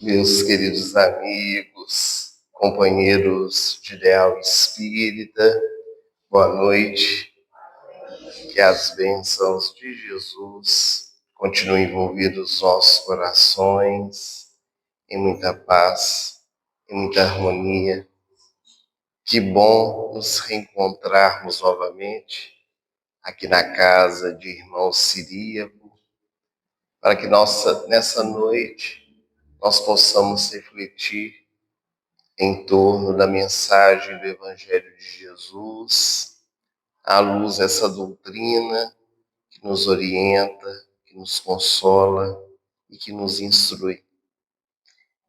Meus queridos amigos, companheiros de ideal espírita, boa noite. Que as bênçãos de Jesus continuem envolvidos os nossos corações, em muita paz, em muita harmonia. Que bom nos reencontrarmos novamente aqui na casa de irmão Ciríaco, para que nessa noite nós possamos refletir em torno da mensagem do Evangelho de Jesus, à luz dessa doutrina que nos orienta, que nos consola e que nos instrui.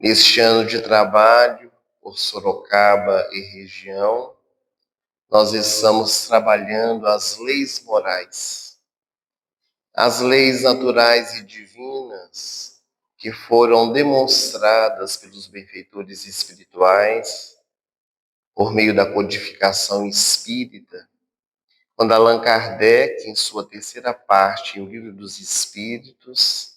Neste ano de trabalho por Sorocaba e região, nós estamos trabalhando as leis morais, as leis naturais e divinas que foram demonstradas pelos benfeitores espirituais por meio da codificação espírita, quando Allan Kardec, em sua terceira parte, em O Livro dos Espíritos,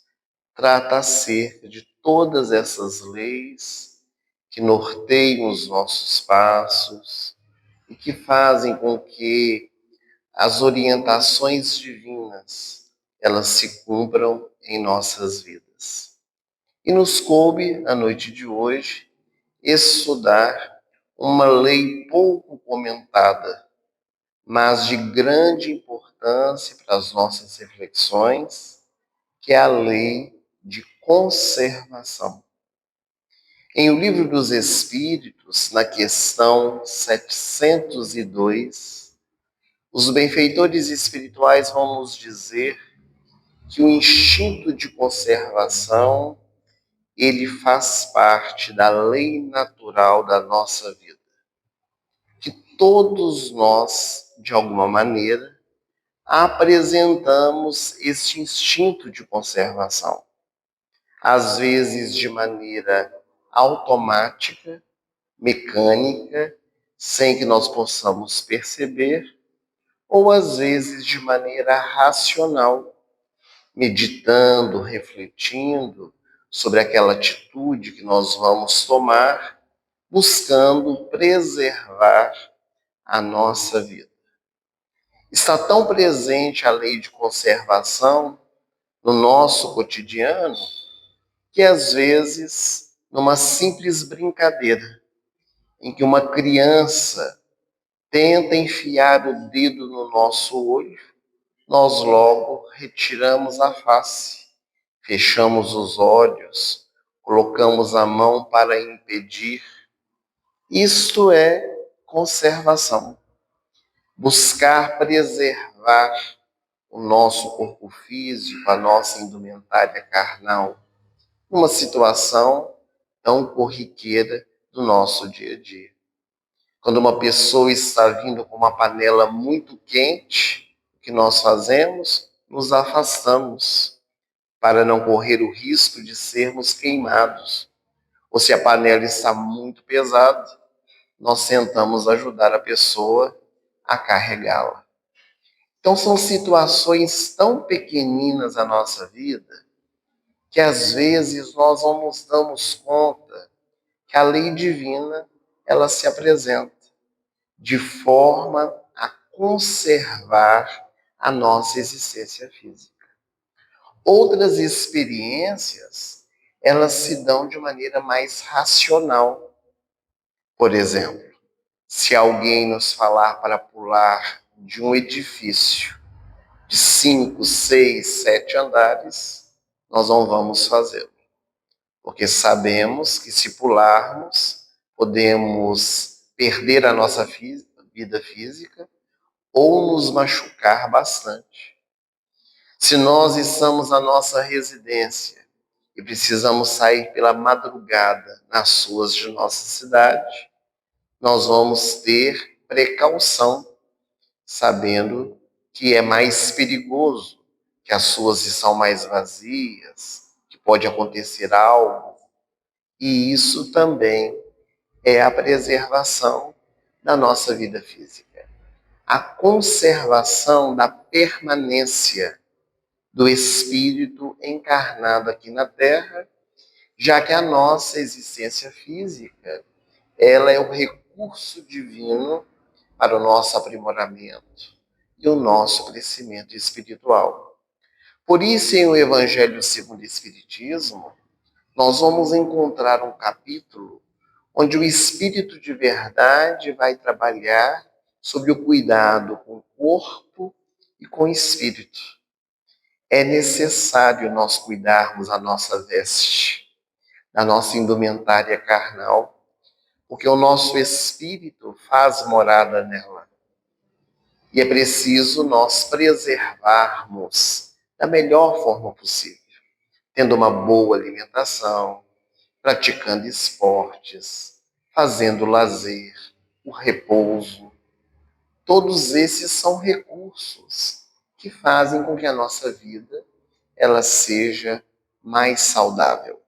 trata acerca de todas essas leis que norteiam os nossos passos e que fazem com que as orientações divinas elas se cumpram em nossas vidas. E nos coube, na noite de hoje, estudar uma lei pouco comentada, mas de grande importância para as nossas reflexões, que é a lei de conservação. Em O Livro dos Espíritos, na questão 702, os benfeitores espirituais vão nos dizer que o instinto de conservação ele faz parte da lei natural da nossa vida. Que todos nós, de alguma maneira, apresentamos este instinto de conservação. Às vezes de maneira automática, mecânica, sem que nós possamos perceber, ou às vezes de maneira racional, meditando, refletindo sobre aquela atitude que nós vamos tomar, buscando preservar a nossa vida. Está tão presente a lei de conservação no nosso cotidiano que, às vezes, numa simples brincadeira, em que uma criança tenta enfiar o dedo no nosso olho, nós logo retiramos a face, fechamos os olhos, colocamos a mão para impedir. Isto é conservação. Buscar preservar o nosso corpo físico, a nossa indumentária carnal, numa situação tão corriqueira do nosso dia a dia. Quando uma pessoa está vindo com uma panela muito quente, o que nós fazemos? Nos afastamos para não correr o risco de sermos queimados. Ou se a panela está muito pesada, nós tentamos ajudar a pessoa a carregá-la. Então são situações tão pequeninas na nossa vida que às vezes nós não nos damos conta que a lei divina ela se apresenta de forma a conservar a nossa existência física. Outras experiências, elas se dão de maneira mais racional. Por exemplo, se alguém nos falar para pular de um edifício de 5, 6, 7 andares, nós não vamos fazê-lo. Porque sabemos que se pularmos, podemos perder a nossa vida física ou nos machucar bastante. Se nós estamos na nossa residência e precisamos sair pela madrugada nas ruas de nossa cidade, nós vamos ter precaução, sabendo que é mais perigoso, que as ruas estão mais vazias, que pode acontecer algo. E isso também é a preservação da nossa vida física. A conservação da permanência do espírito encarnado aqui na Terra já que a nossa existência física, ela é o recurso divino para o nosso aprimoramento e o nosso crescimento espiritual. Por isso, em O Evangelho segundo o Espiritismo, nós vamos encontrar um capítulo onde o Espírito de verdade vai trabalhar sobre o cuidado com o corpo e com o espírito. É necessário nós cuidarmos a nossa veste, a nossa indumentária carnal, porque o nosso espírito faz morada nela. E é preciso nós preservarmos da melhor forma possível, tendo uma boa alimentação, praticando esportes, fazendo lazer, o repouso. Todos esses são recursos que fazem com que a nossa vida ela seja mais saudável.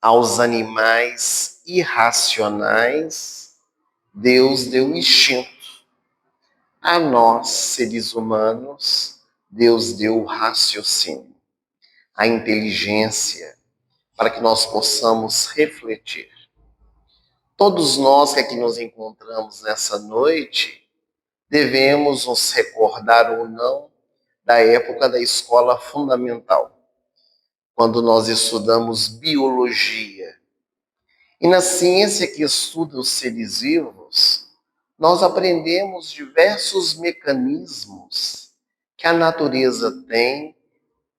Aos animais irracionais, Deus deu instinto. A nós, seres humanos, Deus deu o raciocínio, a inteligência, para que nós possamos refletir. Todos nós que aqui nos encontramos nessa noite, devemos nos recordar ou não da época da escola fundamental, quando nós estudamos biologia. E na ciência que estuda os seres vivos, nós aprendemos diversos mecanismos que a natureza tem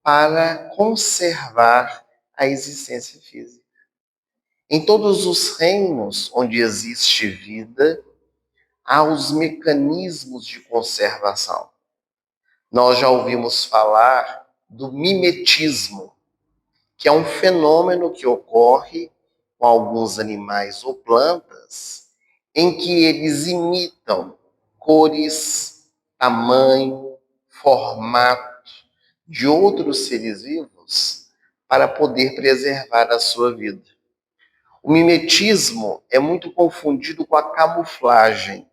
para conservar a existência física. Em todos os reinos onde existe vida, há os mecanismos de conservação. Nós já ouvimos falar do mimetismo, que é um fenômeno que ocorre com alguns animais ou plantas, em que eles imitam cores, tamanho, formato de outros seres vivos para poder preservar a sua vida. O mimetismo é muito confundido com a camuflagem.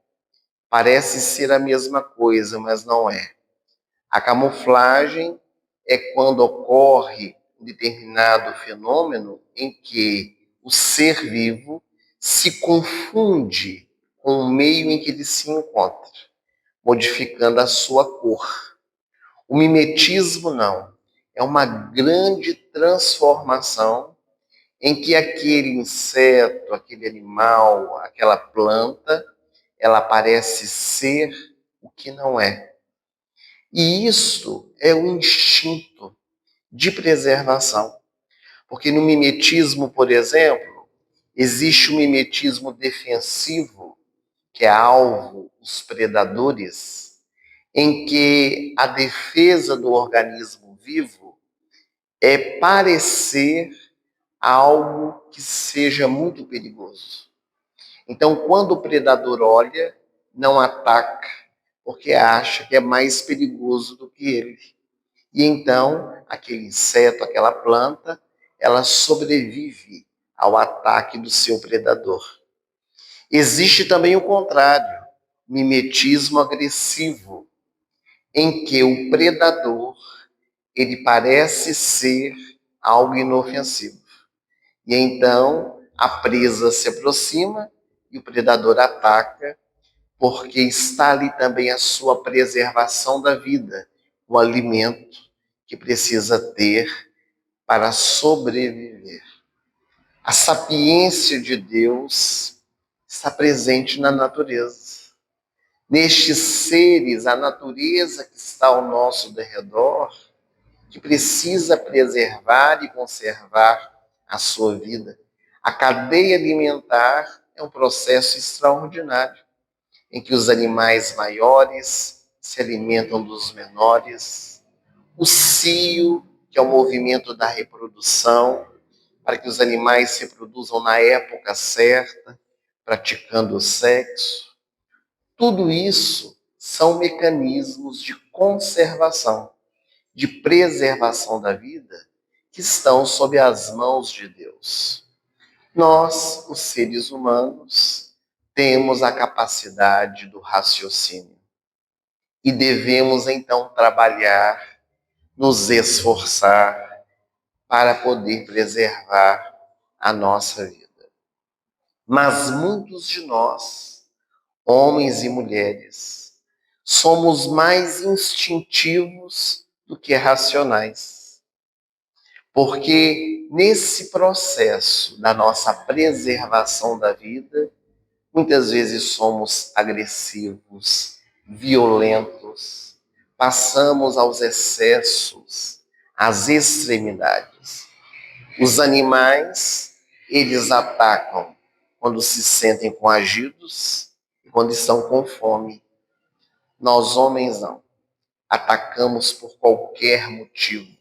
Parece ser a mesma coisa, mas não é. A camuflagem é quando ocorre um determinado fenômeno em que o ser vivo se confunde com o meio em que ele se encontra, modificando a sua cor. O mimetismo não. É uma grande transformação em que aquele inseto, aquele animal, aquela planta, ela parece ser o que não é. E isso é um instinto de preservação. Porque no mimetismo, por exemplo, existe o mimetismo defensivo, que é alvo os predadores, em que a defesa do organismo vivo é parecer algo que seja muito perigoso. Então, quando o predador olha, não ataca, porque acha que é mais perigoso do que ele. E então, aquele inseto, aquela planta, ela sobrevive ao ataque do seu predador. Existe também o contrário, mimetismo agressivo, em que o predador, ele parece ser algo inofensivo. E então, a presa se aproxima e o predador ataca, porque está ali também a sua preservação da vida, o alimento que precisa ter para sobreviver. A sapiência de Deus está presente na natureza. Nestes seres, a natureza que está ao nosso derredor, que precisa preservar e conservar a sua vida. A cadeia alimentar é um processo extraordinário, em que os animais maiores se alimentam dos menores. O cio, que é o movimento da reprodução, para que os animais se reproduzam na época certa, praticando o sexo. Tudo isso são mecanismos de conservação, de preservação da vida, que estão sob as mãos de Deus. Nós, os seres humanos, temos a capacidade do raciocínio e devemos então trabalhar, nos esforçar para poder preservar a nossa vida. Mas muitos de nós, homens e mulheres, somos mais instintivos do que racionais. Porque nesse processo da nossa preservação da vida, muitas vezes somos agressivos, violentos, passamos aos excessos, às extremidades. Os animais, eles atacam quando se sentem coagidos e quando estão com fome. Nós, homens, não. Atacamos por qualquer motivo.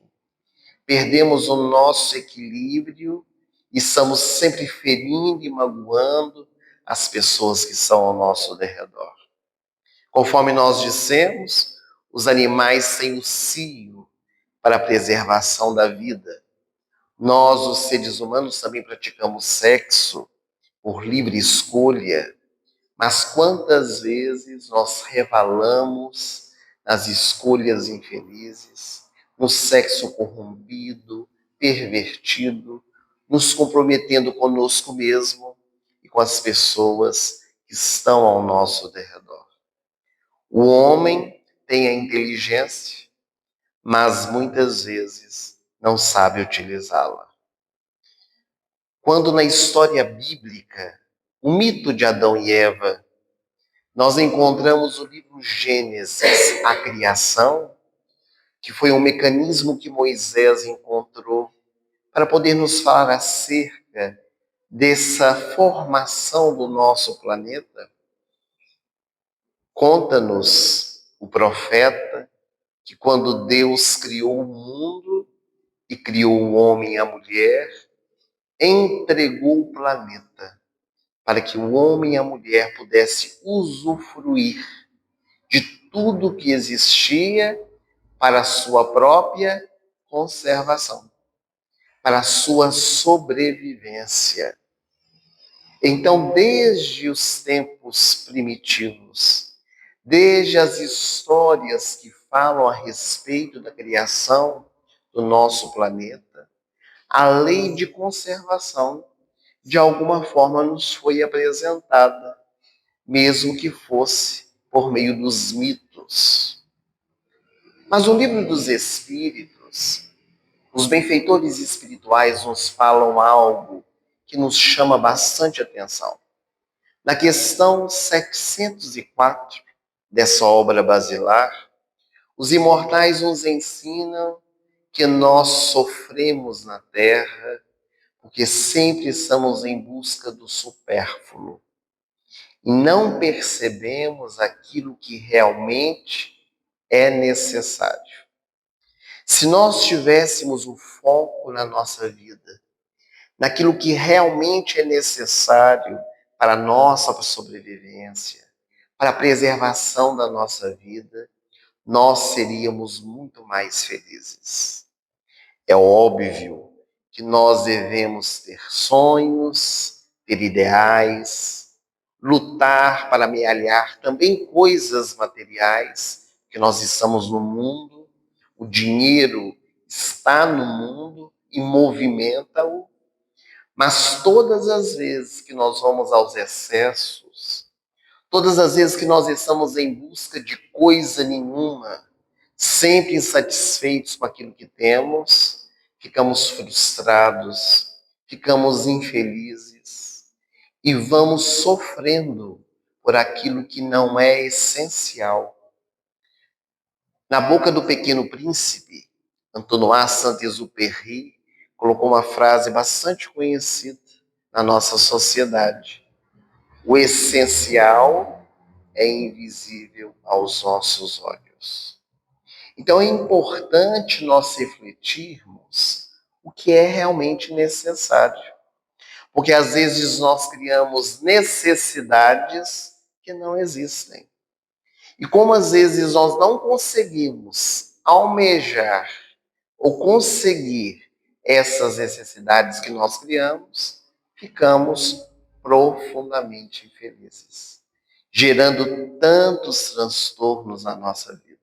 Perdemos o nosso equilíbrio e estamos sempre ferindo e magoando as pessoas que estão ao nosso derredor. Conforme nós dissemos, os animais têm o cio para a preservação da vida. Nós, os seres humanos, também praticamos sexo por livre escolha, mas quantas vezes nós revelamos nas escolhas infelizes, no sexo corrompido, pervertido, nos comprometendo conosco mesmo e com as pessoas que estão ao nosso derredor. O homem tem a inteligência, mas muitas vezes não sabe utilizá-la. Quando na história bíblica, o mito de Adão e Eva, nós encontramos o livro Gênesis, a criação, que foi um mecanismo que Moisés encontrou para poder nos falar acerca dessa formação do nosso planeta. Conta-nos o profeta que quando Deus criou o mundo e criou o homem e a mulher, entregou o planeta para que o homem e a mulher pudessem usufruir de tudo que existia para a sua própria conservação, para a sua sobrevivência. Então, desde os tempos primitivos, desde as histórias que falam a respeito da criação do nosso planeta, a lei de conservação, de alguma forma, nos foi apresentada, mesmo que fosse por meio dos mitos. Mas o livro dos Espíritos, os benfeitores espirituais nos falam algo que nos chama bastante atenção. Na questão 704 dessa obra basilar, os imortais nos ensinam que nós sofremos na Terra porque sempre estamos em busca do supérfluo e não percebemos aquilo que realmente é necessário. Se nós tivéssemos o foco na nossa vida, naquilo que realmente é necessário para a nossa sobrevivência, para a preservação da nossa vida, nós seríamos muito mais felizes. É óbvio que nós devemos ter sonhos, ter ideais, lutar para amealhar também coisas materiais, que nós estamos no mundo, o dinheiro está no mundo e movimenta-o, mas todas as vezes que nós vamos aos excessos, todas as vezes que nós estamos em busca de coisa nenhuma, sempre insatisfeitos com aquilo que temos, ficamos frustrados, ficamos infelizes e vamos sofrendo por aquilo que não é essencial. Na boca do Pequeno Príncipe, Antoine Saint-Exupéry colocou uma frase bastante conhecida na nossa sociedade. O essencial é invisível aos nossos olhos. Então é importante nós refletirmos o que é realmente necessário. Porque às vezes nós criamos necessidades que não existem. E como às vezes nós não conseguimos almejar ou conseguir essas necessidades que nós criamos, ficamos profundamente infelizes, gerando tantos transtornos na nossa vida.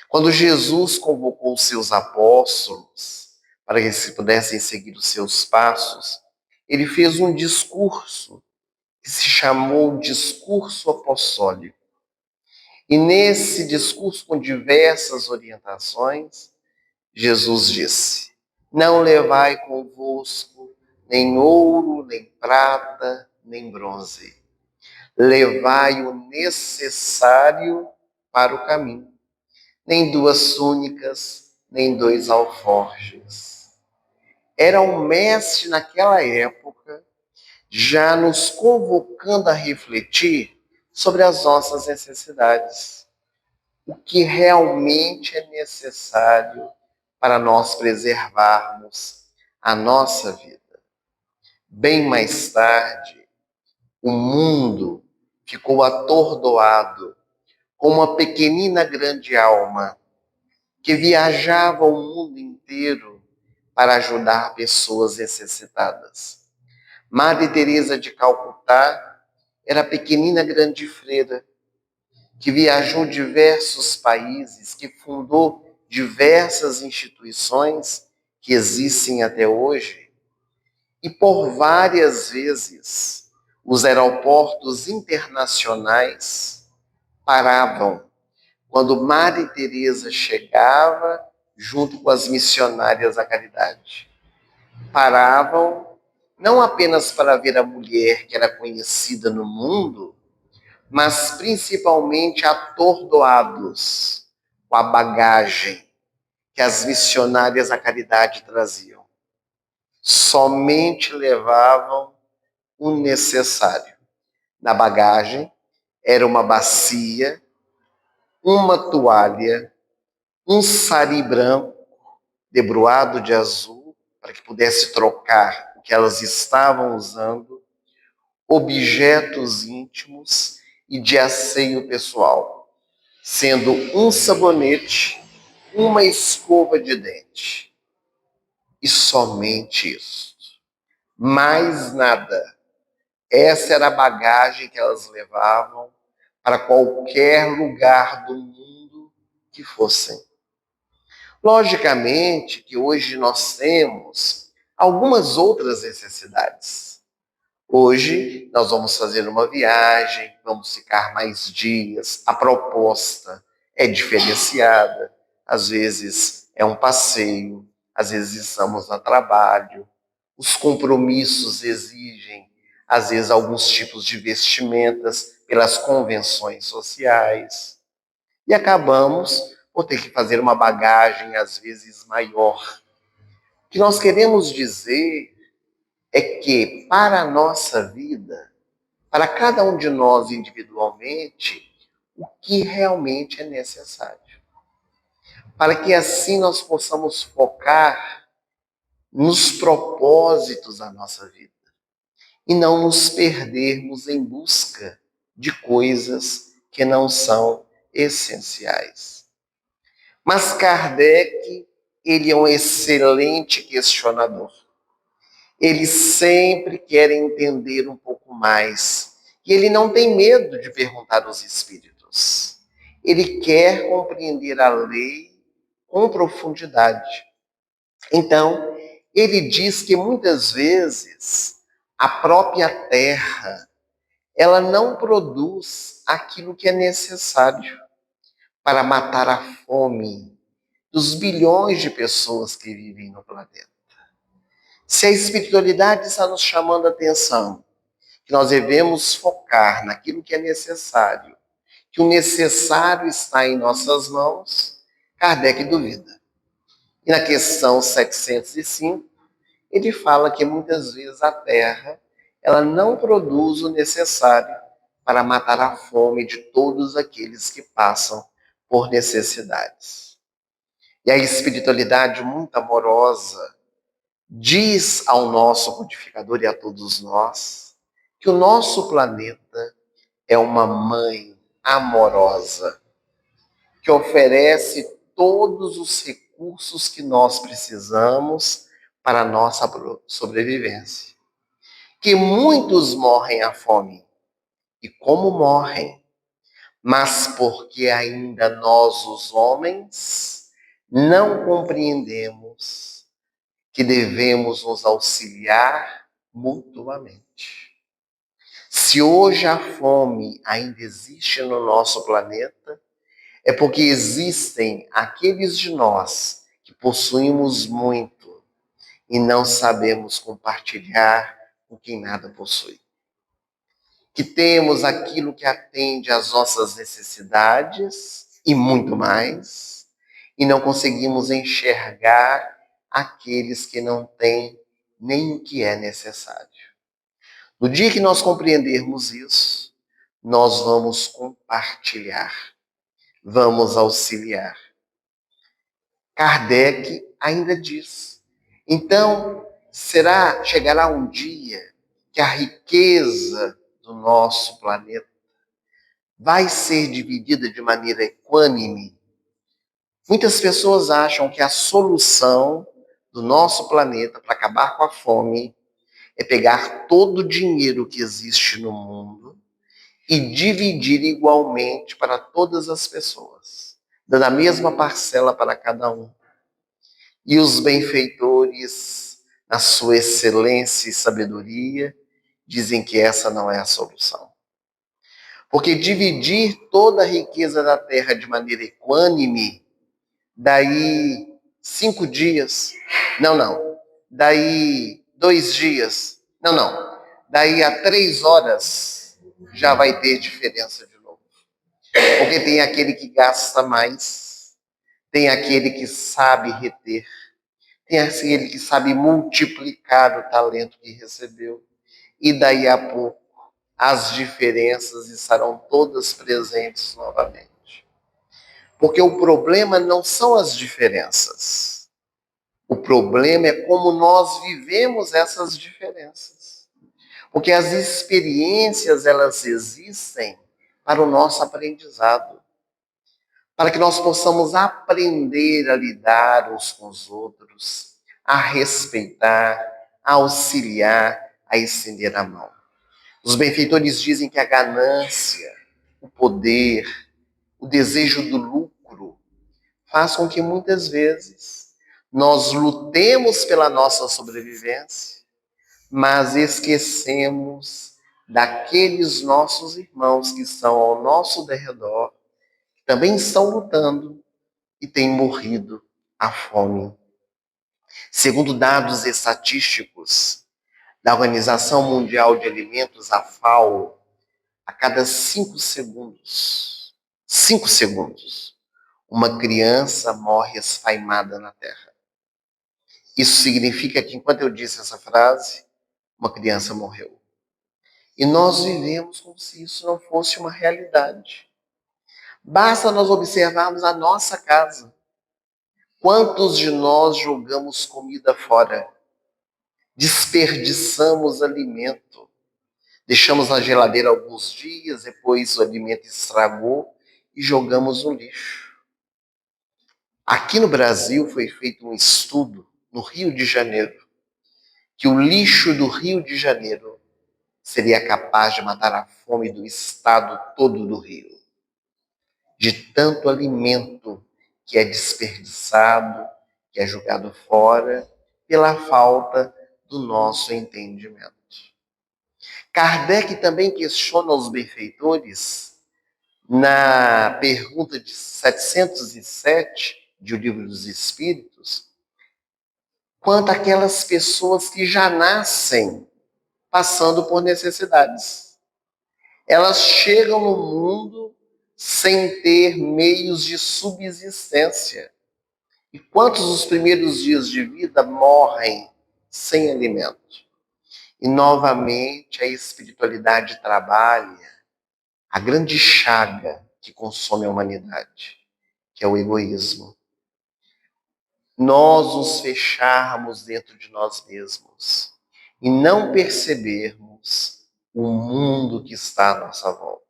Quando Jesus convocou os seus apóstolos para que eles pudessem seguir os seus passos, ele fez um discurso que se chamou Discurso Apostólico. E nesse discurso, com diversas orientações, Jesus disse: não levai convosco nem ouro, nem prata, nem bronze. Levai o necessário para o caminho. Nem duas túnicas, nem dois alforjes. Era um mestre naquela época, já nos convocando a refletir sobre as nossas necessidades. O que realmente é necessário para nós preservarmos a nossa vida. Bem mais tarde, o mundo ficou atordoado com uma pequenina grande alma que viajava o mundo inteiro para ajudar pessoas necessitadas. Madre Teresa de Calcutá era a pequenina grande freira que viajou diversos países, que fundou diversas instituições que existem até hoje, e por várias vezes os aeroportos internacionais paravam quando Madre Teresa chegava junto com as missionárias da caridade. Paravam não apenas para ver a mulher que era conhecida no mundo, mas principalmente atordoados com a bagagem que as missionárias da caridade traziam. Somente levavam o necessário. Na bagagem era uma bacia, uma toalha, um sari branco, debruado de azul, para que pudesse trocar o que elas estavam usando, objetos íntimos e de asseio pessoal, sendo um sabonete, uma escova de dente. E somente isso. Mais nada. Essa era a bagagem que elas levavam para qualquer lugar do mundo que fossem. Logicamente que hoje nós temos algumas outras necessidades. Hoje nós vamos fazer uma viagem, vamos ficar mais dias, a proposta é diferenciada, às vezes é um passeio, às vezes estamos a trabalho, os compromissos exigem, às vezes, alguns tipos de vestimentas pelas convenções sociais, e acabamos por ter que fazer uma bagagem, às vezes, maior. O que nós queremos dizer é que, para a nossa vida, para cada um de nós individualmente, o que realmente é necessário. Para que assim nós possamos focar nos propósitos da nossa vida e não nos perdermos em busca de coisas que não são essenciais. Mas Kardec, ele é um excelente questionador. Ele sempre quer entender um pouco mais. E ele não tem medo de perguntar aos espíritos. Ele quer compreender a lei com profundidade. Então, ele diz que muitas vezes a própria terra, ela não produz aquilo que é necessário para matar a fome dos bilhões de pessoas que vivem no planeta. Se a espiritualidade está nos chamando a atenção, que nós devemos focar naquilo que é necessário, que o necessário está em nossas mãos, Kardec duvida. E na questão 705, ele fala que muitas vezes a Terra, ela não produz o necessário para matar a fome de todos aqueles que passam por necessidades. E a espiritualidade muito amorosa diz ao nosso codificador e a todos nós que o nosso planeta é uma mãe amorosa que oferece todos os recursos que nós precisamos para a nossa sobrevivência. Que muitos morrem à fome. E como morrem? Mas porque ainda nós, os homens, não compreendemos que devemos nos auxiliar mutuamente. Se hoje a fome ainda existe no nosso planeta, é porque existem aqueles de nós que possuímos muito e não sabemos compartilhar com quem nada possui. Que temos aquilo que atende às nossas necessidades e muito mais, e não conseguimos enxergar aqueles que não têm nem o que é necessário. No dia que nós compreendermos isso, nós vamos compartilhar, vamos auxiliar. Kardec ainda diz: então, chegará um dia que a riqueza do nosso planeta vai ser dividida de maneira equânime. Muitas pessoas acham que a solução do nosso planeta para acabar com a fome é pegar todo o dinheiro que existe no mundo e dividir igualmente para todas as pessoas, dando a mesma parcela para cada um. E os benfeitores, na sua excelência e sabedoria, dizem que essa não é a solução. Porque dividir toda a riqueza da terra de maneira equânime, daí 5 dias, não, daí 2 dias, não, daí a 3 horas já vai ter diferença de novo. Porque tem aquele que gasta mais, tem aquele que sabe reter, tem aquele que sabe multiplicar o talento que recebeu, e daí a pouco as diferenças estarão todas presentes novamente. Porque o problema não são as diferenças. O problema é como nós vivemos essas diferenças. Porque as experiências, elas existem para o nosso aprendizado. Para que nós possamos aprender a lidar uns com os outros, a respeitar, a auxiliar, a estender a mão. Os benfeitores dizem que a ganância, o poder, o desejo do lucro, faz com que muitas vezes nós lutemos pela nossa sobrevivência, mas esquecemos daqueles nossos irmãos que estão ao nosso derredor, que também estão lutando e têm morrido à fome. Segundo dados estatísticos da Organização Mundial de Alimentos, a FAO, a cada 5 segundos, uma criança morre esfaimada na Terra. Isso significa que, enquanto eu disse essa frase, uma criança morreu. E nós vivemos como se isso não fosse uma realidade. Basta nós observarmos a nossa casa. Quantos de nós jogamos comida fora? Desperdiçamos alimento. Deixamos na geladeira alguns dias, depois o alimento estragou e jogamos no lixo. Aqui no Brasil foi feito um estudo, no Rio de Janeiro, que o lixo do Rio de Janeiro seria capaz de matar a fome do estado todo do Rio. De tanto alimento que é desperdiçado, que é jogado fora, pela falta do nosso entendimento. Kardec também questiona os benfeitores na pergunta de 707 de O Livro dos Espíritos, quanto àquelas pessoas que já nascem passando por necessidades. Elas chegam no mundo sem ter meios de subsistência. E quantos os primeiros dias de vida morrem sem alimento? E novamente a espiritualidade trabalha a grande chaga que consome a humanidade, que é o egoísmo. Nós nos fecharmos dentro de nós mesmos e não percebermos o mundo que está à nossa volta.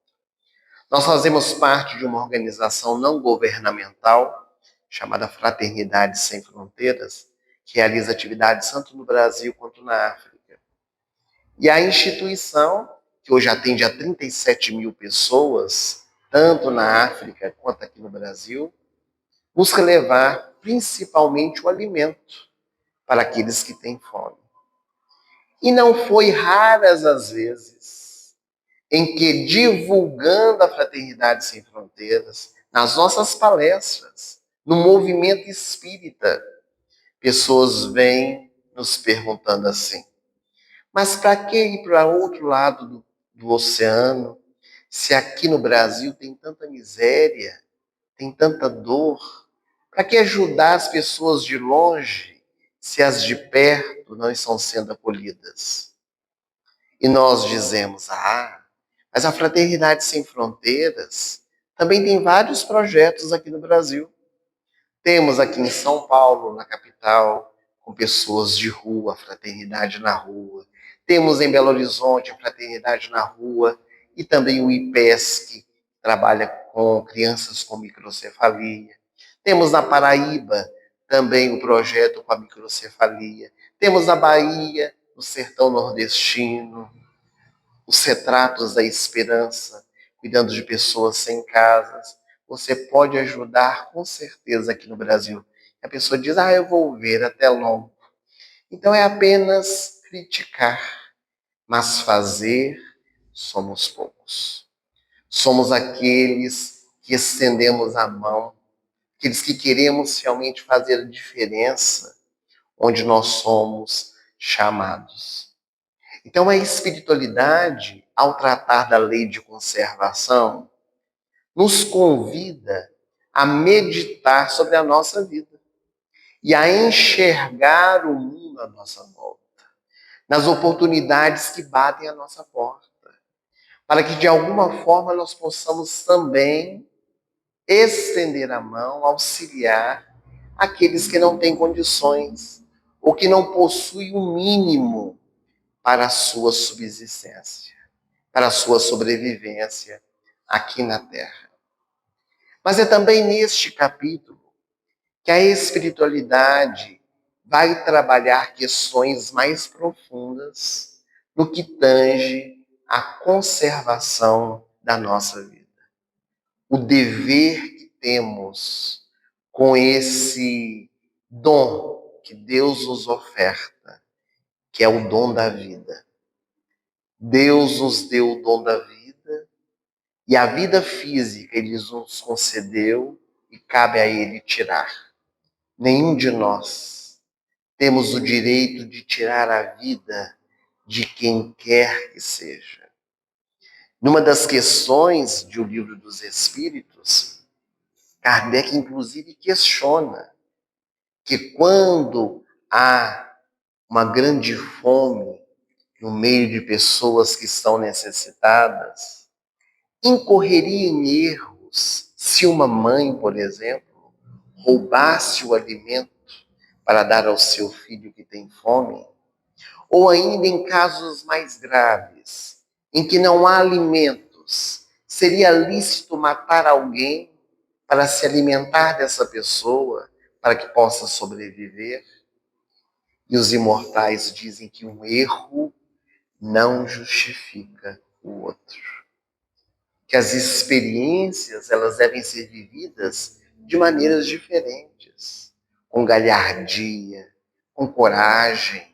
Nós fazemos parte de uma organização não governamental chamada Fraternidade Sem Fronteiras, que realiza atividades tanto no Brasil quanto na África. E a instituição, que hoje atende a 37 mil pessoas, tanto na África quanto aqui no Brasil, busca levar principalmente o alimento para aqueles que têm fome. E não foi raras as vezes em que, divulgando a Fraternidade Sem Fronteiras, nas nossas palestras, no movimento espírita, pessoas vêm nos perguntando assim: mas para que ir para outro lado do oceano, se aqui no Brasil tem tanta miséria, tem tanta dor? Para que ajudar as pessoas de longe, se as de perto não estão sendo acolhidas? E nós dizemos: mas a Fraternidade Sem Fronteiras também tem vários projetos aqui no Brasil. Temos aqui em São Paulo, na capital, com pessoas de rua, Fraternidade na Rua. Temos em Belo Horizonte a Fraternidade na Rua e também o IPESC, que trabalha com crianças com microcefalia. Temos na Paraíba também o projeto com a microcefalia. Temos na Bahia, no sertão nordestino, os retratos da esperança, cuidando de pessoas sem casas. Você pode ajudar com certeza aqui no Brasil. A pessoa diz: eu vou ver, até logo. Então é apenas criticar, mas fazer somos poucos. Somos aqueles que estendemos a mão, aqueles que queremos realmente fazer a diferença onde nós somos chamados. Então, a espiritualidade, ao tratar da lei de conservação, nos convida a meditar sobre a nossa vida e a enxergar o mundo à nossa volta, nas oportunidades que batem à nossa porta, para que de alguma forma nós possamos também estender a mão, auxiliar aqueles que não têm condições ou que não possuem o mínimo para a sua subsistência, para a sua sobrevivência aqui na Terra. Mas é também neste capítulo que a espiritualidade vai trabalhar questões mais profundas no que tange à conservação da nossa vida. O dever que temos com esse dom que Deus nos oferta, que é o dom da vida. Deus nos deu o dom da vida e a vida física Ele nos concedeu e cabe a Ele tirar. Nenhum de nós temos o direito de tirar a vida de quem quer que seja. Numa das questões do Livro dos Espíritos, Kardec inclusive questiona que quando há uma grande fome no meio de pessoas que estão necessitadas, incorreria em erros se uma mãe, por exemplo, roubasse o alimento para dar ao seu filho que tem fome? Ou ainda em casos mais graves, em que não há alimentos, seria lícito matar alguém para se alimentar dessa pessoa, para que possa sobreviver? E os imortais dizem que um erro não justifica o outro. Que as experiências, elas devem ser vividas de maneiras diferentes, com galhardia, com coragem,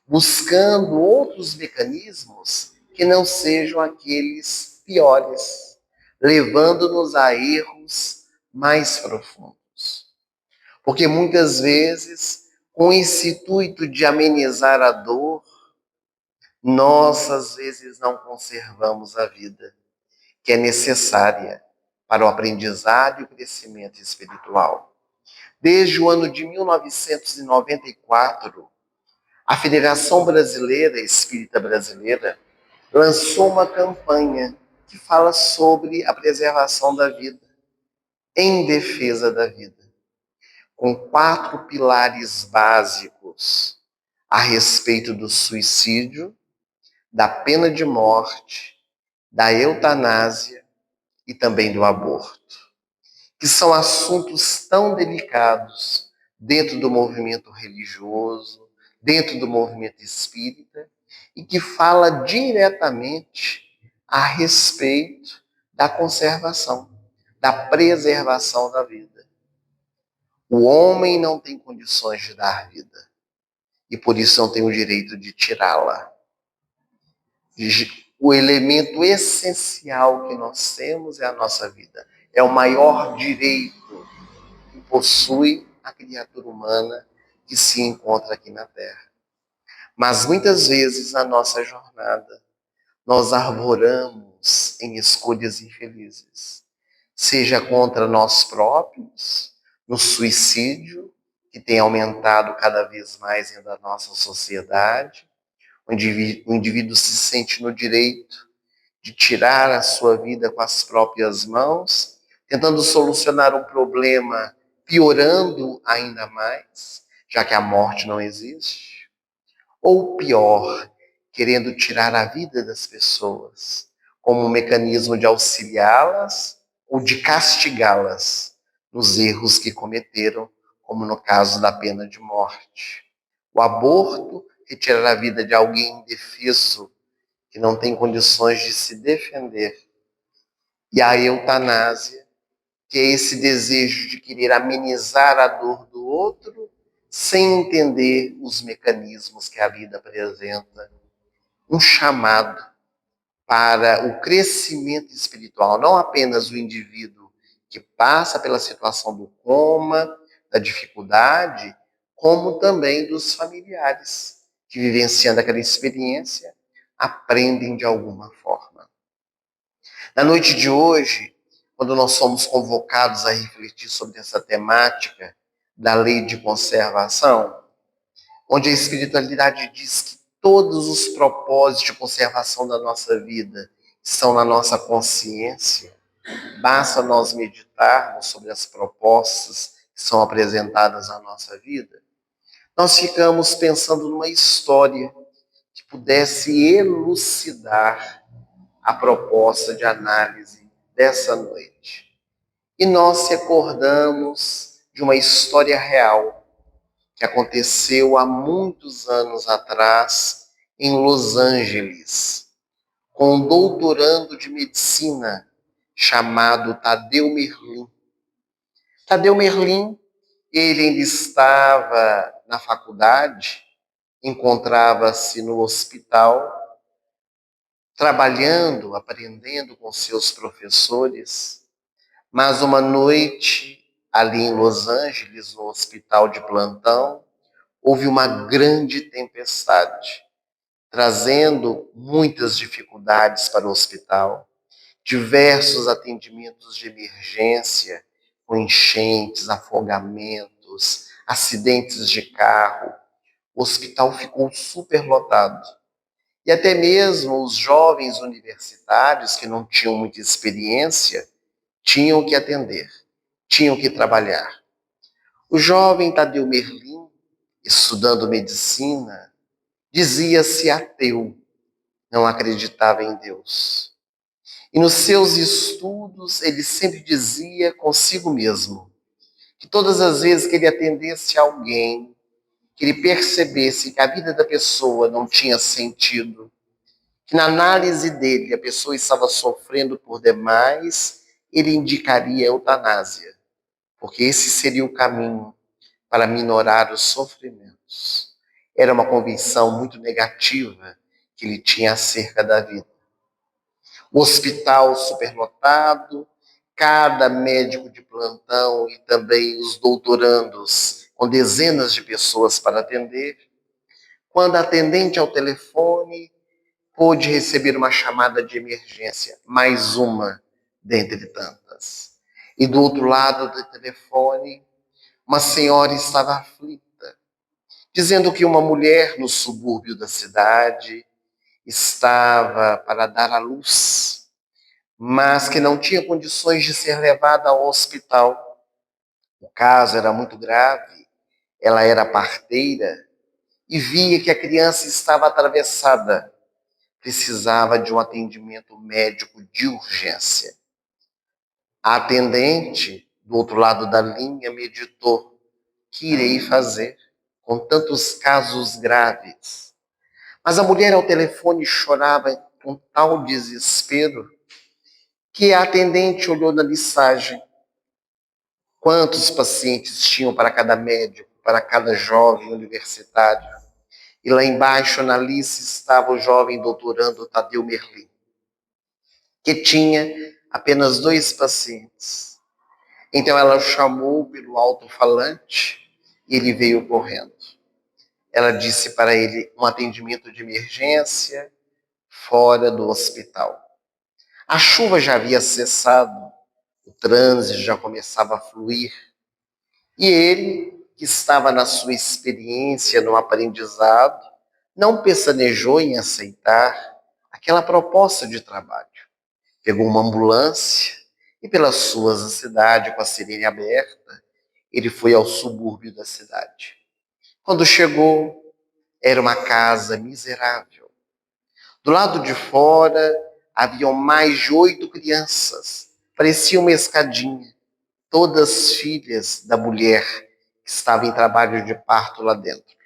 buscando outros mecanismos que não sejam aqueles piores, levando-nos a erros mais profundos. Porque muitas vezes, com esse intuito de amenizar a dor, nós às vezes não conservamos a vida, que é necessária para o aprendizado e o crescimento espiritual. Desde o ano de 1994, a Federação Brasileira Espírita Brasileira lançou uma campanha que fala sobre a preservação da vida, em defesa da vida, com 4 pilares básicos a respeito do suicídio, da pena de morte, da eutanásia e também do aborto, que são assuntos tão delicados dentro do movimento religioso, dentro do movimento espírita, e que fala diretamente a respeito da conservação, da preservação da vida. O homem não tem condições de dar vida. e por isso não tem o direito de tirá-la. O elemento essencial que nós temos é a nossa vida. É o maior direito que possui a criatura humana que se encontra aqui na Terra. Mas muitas vezes na nossa jornada, nós arvoramos em escolhas infelizes, seja contra nós próprios, no suicídio, que tem aumentado cada vez mais dentro da nossa sociedade. O indivíduo se sente no direito de tirar a sua vida com as próprias mãos, tentando solucionar um problema, piorando ainda mais, já que a morte não existe. Ou pior, querendo tirar a vida das pessoas, como um mecanismo de auxiliá-las ou de castigá-las nos erros que cometeram, como no caso da pena de morte. O aborto, retirar a vida de alguém indefeso, que não tem condições de se defender. E a eutanásia, que é esse desejo de querer amenizar a dor do outro, sem entender os mecanismos que a vida apresenta. Um chamado para o crescimento espiritual, não apenas o indivíduo que passa pela situação do coma, da dificuldade, como também dos familiares que, vivenciando aquela experiência, aprendem de alguma forma. Na noite de hoje, quando nós somos convocados a refletir sobre essa temática da lei de conservação, onde a espiritualidade diz que todos os propósitos de conservação da nossa vida estão na nossa consciência, basta nós meditarmos sobre as propostas que são apresentadas na nossa vida, nós ficamos pensando numa história que pudesse elucidar a proposta de análise dessa noite. E nós recordamos de uma história real que aconteceu há muitos anos atrás em Los Angeles, com um doutorando de medicina chamado Tadeu Merlin. Tadeu Merlin, ele ainda estava na faculdade, encontrava-se no hospital, trabalhando, aprendendo com seus professores, mas uma noite, ali em Los Angeles, no hospital de plantão, houve uma grande tempestade, trazendo muitas dificuldades para o hospital, diversos atendimentos de emergência, com enchentes, afogamentos, acidentes de carro. O hospital ficou superlotado. E até mesmo os jovens universitários, que não tinham muita experiência, tinham que atender, tinham que trabalhar. O jovem Tadeu Merlin, estudando medicina, dizia-se ateu, não acreditava em Deus. E nos seus estudos, ele sempre dizia consigo mesmo que todas as vezes que ele atendesse alguém, que ele percebesse que a vida da pessoa não tinha sentido, que na análise dele a pessoa estava sofrendo por demais, ele indicaria a eutanásia, porque esse seria o caminho para minorar os sofrimentos. Era uma convicção muito negativa que ele tinha acerca da vida. O hospital superlotado, cada médico de plantão e também os doutorandos com dezenas de pessoas para atender. Quando a atendente ao telefone pôde receber uma chamada de emergência, mais uma dentre tantas. E do outro lado do telefone, uma senhora estava aflita, dizendo que uma mulher no subúrbio da cidade estava para dar à luz, mas que não tinha condições de ser levada ao hospital. O caso era muito grave, ela era parteira e via que a criança estava atravessada, precisava de um atendimento médico de urgência. A atendente, do outro lado da linha, meditou: que irei fazer com tantos casos graves? Mas a mulher ao telefone chorava com tal desespero que a atendente olhou na listagem. Quantos pacientes tinham para cada médico, para cada jovem universitário? E lá embaixo, na lista, estava o jovem doutorando Tadeu Merlin, que tinha apenas 2 pacientes. Então ela o chamou pelo alto-falante e ele veio correndo. Ela disse para ele um atendimento de emergência fora do hospital. A chuva já havia cessado, o trânsito já começava a fluir. E ele, que estava na sua experiência, no aprendizado, não pestanejou em aceitar aquela proposta de trabalho. Pegou uma ambulância e, pelas ruas da cidade, com a sirene aberta, ele foi ao subúrbio da cidade. Quando chegou, era uma casa miserável. Do lado de fora, haviam mais de 8 crianças. Parecia uma escadinha. Todas filhas da mulher que estava em trabalho de parto lá dentro.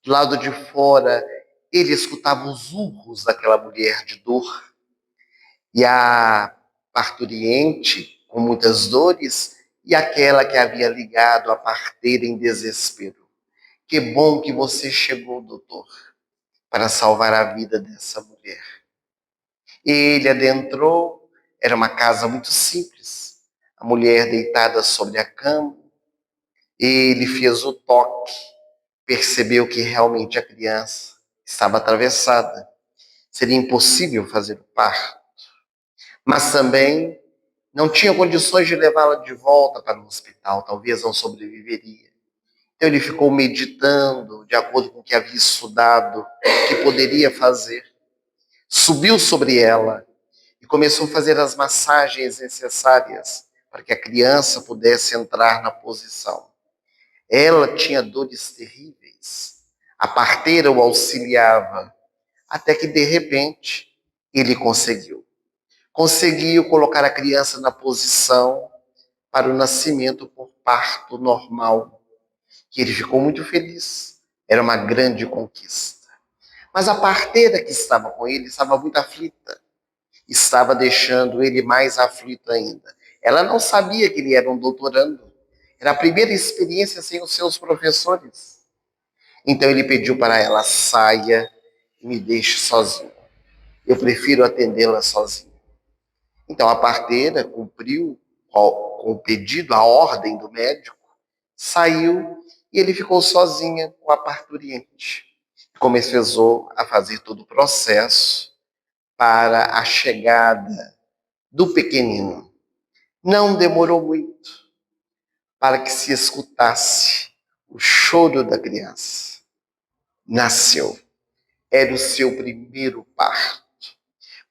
Do lado de fora, ele escutava os urros daquela mulher de dor. E a parturiente, com muitas dores, e aquela que havia ligado a parteira em desespero. Que bom que você chegou, doutor, para salvar a vida dessa mulher. Ele adentrou, era uma casa muito simples. A mulher deitada sobre a cama. Ele fez o toque, percebeu que realmente a criança estava atravessada. Seria impossível fazer o parto. Mas também não tinha condições de levá-la de volta para o hospital, talvez não sobreviveria. Então ele ficou meditando, de acordo com o que havia estudado, o que poderia fazer. Subiu sobre ela e começou a fazer as massagens necessárias para que a criança pudesse entrar na posição. Ela tinha dores terríveis. A parteira o auxiliava, até que, de repente, ele conseguiu. Conseguiu colocar a criança na posição para o nascimento por parto normal. E ele ficou muito feliz. Era uma grande conquista. Mas a parteira que estava com ele estava muito aflita. Estava deixando ele mais aflito ainda. Ela não sabia que ele era um doutorando. Era a primeira experiência sem os seus professores. Então ele pediu para ela: saia e me deixe sozinho. Eu prefiro atendê-la sozinho. Então a parteira cumpriu com o pedido, a ordem do médico, saiu e ele ficou sozinha com a parturiente. Começou a fazer todo o processo para a chegada do pequenino. Não demorou muito para que se escutasse o choro da criança. Nasceu. Era o seu primeiro parto.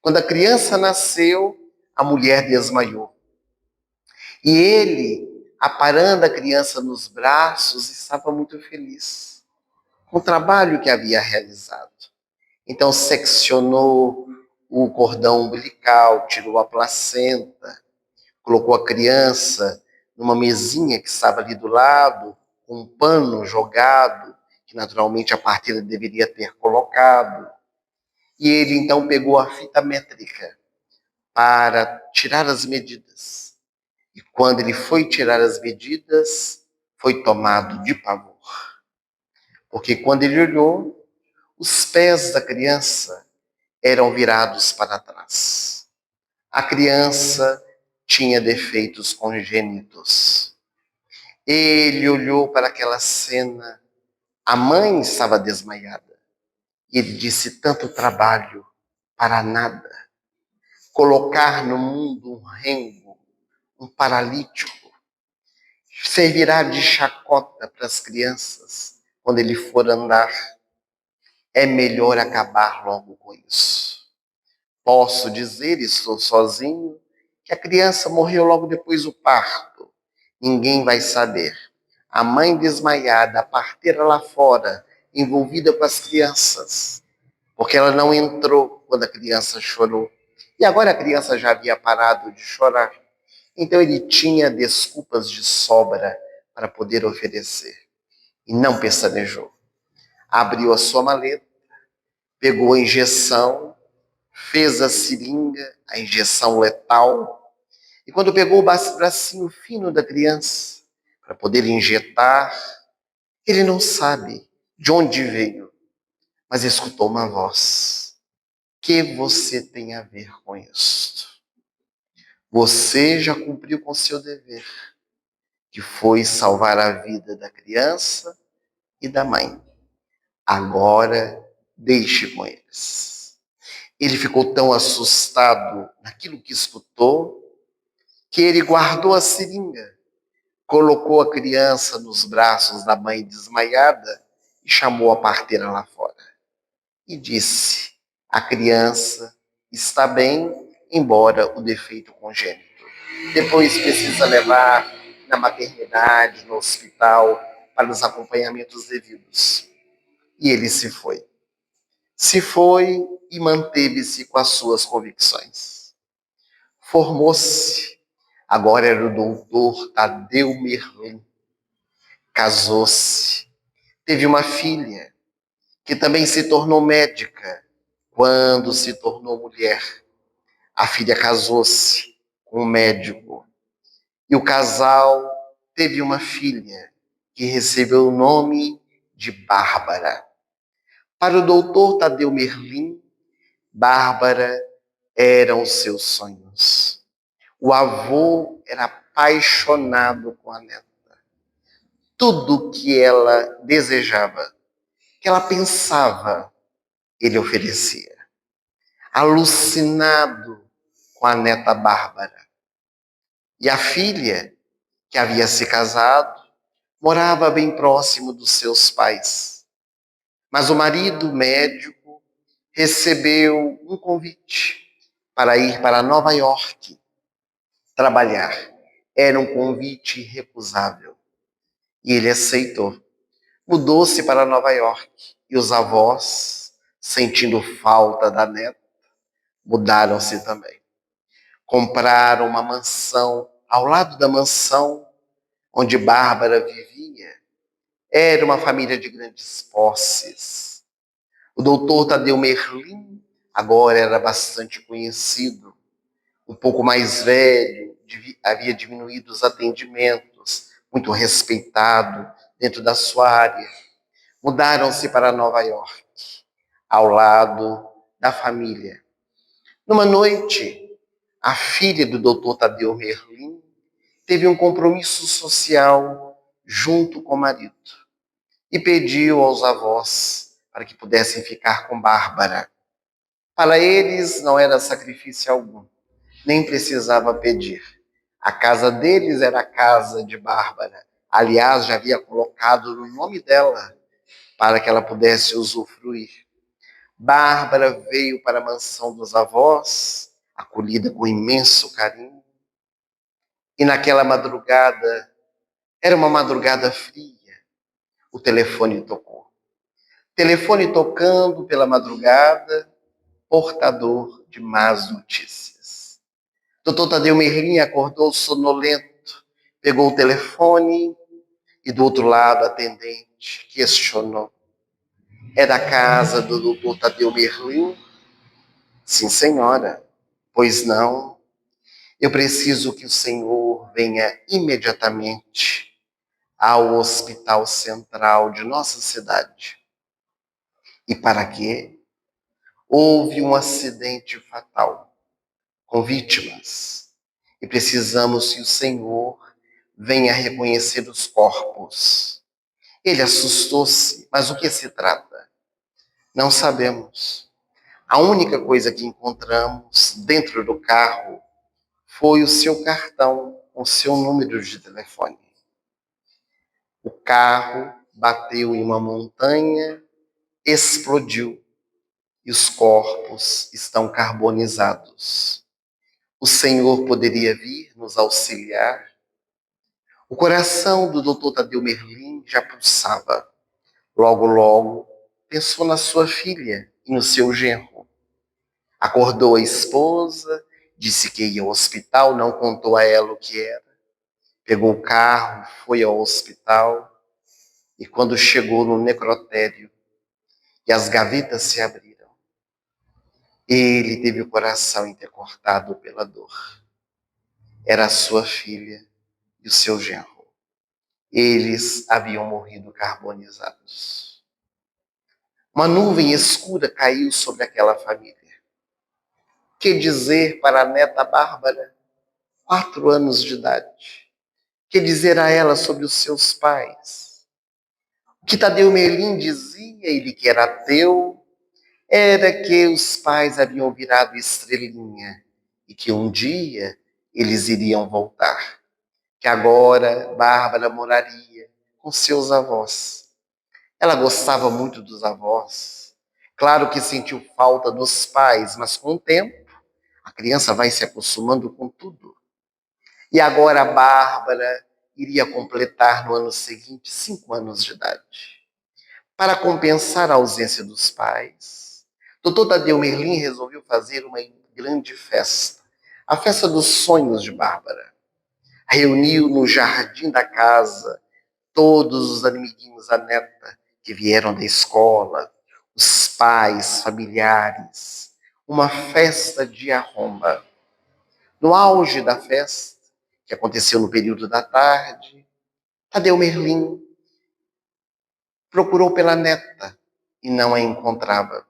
Quando a criança nasceu, a mulher desmaiou. E ele, aparando a criança nos braços, estava muito feliz com o trabalho que havia realizado. Então seccionou o cordão umbilical, tirou a placenta, colocou a criança numa mesinha que estava ali do lado, com um pano jogado, que naturalmente a parteira deveria ter colocado. E ele então pegou a fita métrica para tirar as medidas. E quando ele foi tirar as medidas, foi tomado de pavor. Porque quando ele olhou, os pés da criança eram virados para trás. A criança tinha defeitos congênitos. Ele olhou para aquela cena. A mãe estava desmaiada. E ele disse: tanto trabalho para nada. Colocar no mundo um rengo, um paralítico, servirá de chacota para as crianças quando ele for andar. É melhor acabar logo com isso. Posso dizer, estou sozinho, que a criança morreu logo depois do parto. Ninguém vai saber. A mãe desmaiada, a parteira lá fora, envolvida com as crianças, porque ela não entrou quando a criança chorou. E agora a criança já havia parado de chorar. Então ele tinha desculpas de sobra para poder oferecer. E não pestanejou. Abriu a sua maleta, pegou a injeção, fez a seringa, a injeção letal. E quando pegou o bracinho fino da criança para poder injetar, ele não sabe de onde veio. mas escutou uma voz. Que você tem a ver com isto? Você já cumpriu com seu dever, que foi salvar a vida da criança e da mãe. Agora, deixe com eles. Ele ficou tão assustado naquilo que escutou, que ele guardou a seringa, colocou a criança nos braços da mãe desmaiada e chamou a parteira lá fora. E disse: a criança está bem, embora o defeito congênito. Depois precisa levar na maternidade, no hospital, para os acompanhamentos devidos. E ele se foi. Se foi e manteve-se com as suas convicções. Formou-se. Agora era o doutor Tadeu Merlin. Casou-se. Teve uma filha, que também se tornou médica quando se tornou mulher. A filha casou-se com um médico. E o casal teve uma filha, que recebeu o nome de Bárbara. Para o doutor Tadeu Merlin, Bárbara eram os seus sonhos. O avô era apaixonado com a neta. Tudo que ela desejava, que ela pensava, ele oferecia. Alucinado com a neta Bárbara. E a filha, que havia se casado, morava bem próximo dos seus pais. Mas o marido médico recebeu um convite para ir para Nova York trabalhar. Era um convite irrecusável. E ele aceitou. Mudou-se para Nova York. E os avós, sentindo falta da neta, mudaram-se também. Compraram uma mansão ao lado da mansão onde Bárbara vivia. Era uma família de grandes posses. O doutor Tadeu Merlin agora era bastante conhecido, um pouco mais velho, havia diminuído os atendimentos, muito respeitado dentro da sua área. Mudaram-se para Nova York, ao lado da família. Numa noite, a filha do doutor Tadeu Merlin teve um compromisso social junto com o marido e pediu aos avós para que pudessem ficar com Bárbara. Para eles não era sacrifício algum, nem precisava pedir. A casa deles era a casa de Bárbara. Aliás, já havia colocado no nome dela para que ela pudesse usufruir. Bárbara veio para a mansão dos avós, acolhida com imenso carinho. E naquela madrugada, era uma madrugada fria, o telefone tocou. Telefone tocando pela madrugada, portador de más notícias. Doutor Tadeu Merlin acordou sonolento, pegou o telefone e do outro lado a atendente questionou. É da casa do doutor Tadeu Merlin? Sim, senhora. Pois não. Eu preciso que o senhor venha imediatamente ao Hospital Central de nossa cidade. E para quê? Houve um acidente fatal, com vítimas, e precisamos que o Senhor venha reconhecer os corpos. Ele assustou-se, mas o que se trata? Não sabemos. A única coisa que encontramos dentro do carro foi o seu cartão, o seu número de telefone. O carro bateu em uma montanha, explodiu e os corpos estão carbonizados. O Senhor poderia vir nos auxiliar? O coração do doutor Tadeu Merlin já pulsava. Logo, logo, pensou na sua filha e no seu genro. Acordou a esposa, disse que ia ao hospital, não contou a ela o que era. Pegou o carro, foi ao hospital e quando chegou no necrotério e as gavetas se abriram, ele teve o coração intercortado pela dor. Era a sua filha e o seu genro. Eles haviam morrido carbonizados. Uma nuvem escura caiu sobre aquela família. Que dizer para a neta Bárbara, 4 anos de idade? Que dizer a ela sobre os seus pais? O que Tadeu Merlin dizia, ele que era ateu, era que os pais haviam virado estrelinha e que um dia eles iriam voltar. Que agora Bárbara moraria com seus avós. Ela gostava muito dos avós. Claro que sentiu falta dos pais, mas com o tempo a criança vai se acostumando com tudo. E agora a Bárbara iria completar no ano seguinte 5 anos de idade. Para compensar a ausência dos pais, Dr. Tadeu Merlin resolveu fazer uma grande festa, a festa dos sonhos de Bárbara. Reuniu no jardim da casa todos os amiguinhos da neta que vieram da escola, os pais, familiares, uma festa de arromba. No auge da festa, que aconteceu no período da tarde, Tadeu Merlin procurou pela neta e não a encontrava.